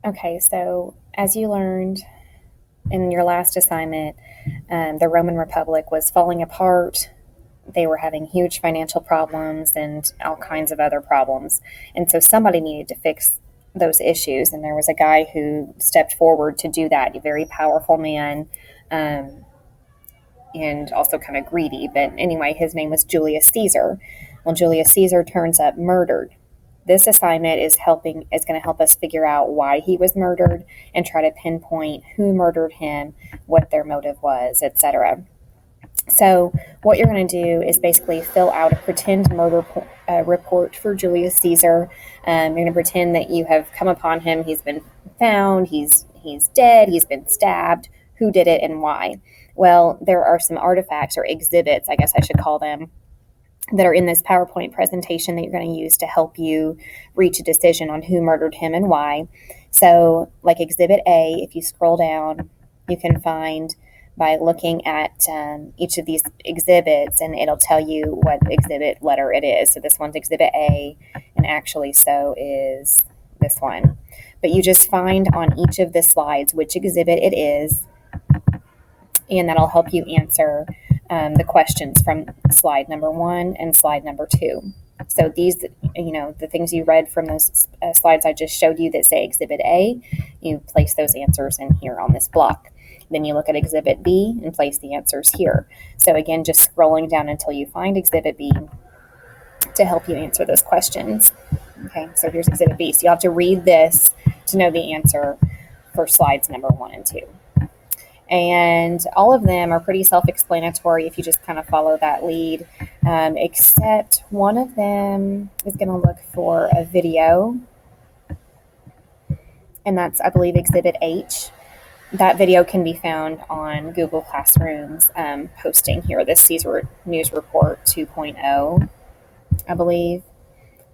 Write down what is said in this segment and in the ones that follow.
Okay, so as you learned in your last assignment, the Roman Republic was falling apart. They were having huge financial problems and all kinds of other problems. And so somebody needed to fix those issues. And there was a guy who stepped forward to do that, a very powerful man, um, and also kind of greedy. But anyway, his name was Julius Caesar. Well, Julius Caesar turns up murdered. This assignment is going to help us figure out why he was murdered and try to pinpoint who murdered him, what their motive was, etc. So what you're going to do is basically fill out a pretend murder report for Julius Caesar. You're going to pretend that you have come upon him. He's been found. He's dead. He's been stabbed. Who did it and why? Well, there are some artifacts or exhibits, I guess I should call them, that are in this PowerPoint presentation that you're going to use to help you reach a decision on who murdered him and why. So, like Exhibit A, if you scroll down, you can find by looking at each of these exhibits, and it'll tell you what exhibit letter it is. So this one's Exhibit A, and actually so is this one. But you just find on each of the slides which exhibit it is, and that'll help you answer the questions from slide number 1 and slide number 2. So these, the things you read from those slides I just showed you that say Exhibit A, you place those answers in here on this block. Then you look at Exhibit B and place the answers here. So again, just scrolling down until you find Exhibit B to help you answer those questions. Okay, so here's Exhibit B. So you have to read this to know the answer for slides number 1 and 2. And all of them are pretty self-explanatory if you just kind of follow that lead, except one of them is going to look for a video, and that's, I believe, Exhibit H. That video can be found on Google Classroom's posting here, this Caesar News Report 2.0, I believe.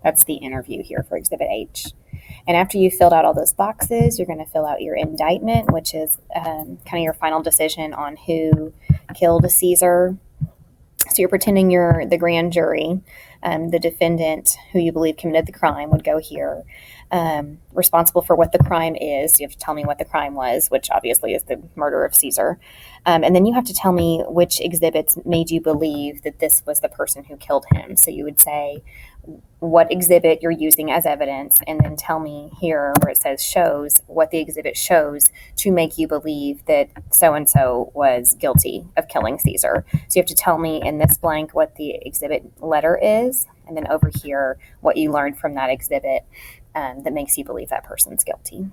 That's the interview here for Exhibit H. And after you've filled out all those boxes, you're going to fill out your indictment, which is kind of your final decision on who killed Caesar. So you're pretending you're the grand jury. The defendant who you believe committed the crime would go here. Responsible for what the crime is. You have to tell me what the crime was, which obviously is the murder of Caesar. And then you have to tell me which exhibits made you believe that this was the person who killed him. So you would say what exhibit you're using as evidence, and then tell me here where it says shows, what the exhibit shows to make you believe that so-and-so was guilty of killing Caesar. So you have to tell me in this blank what the exhibit letter is, and then over here what you learned from that exhibit that makes you believe that person's guilty.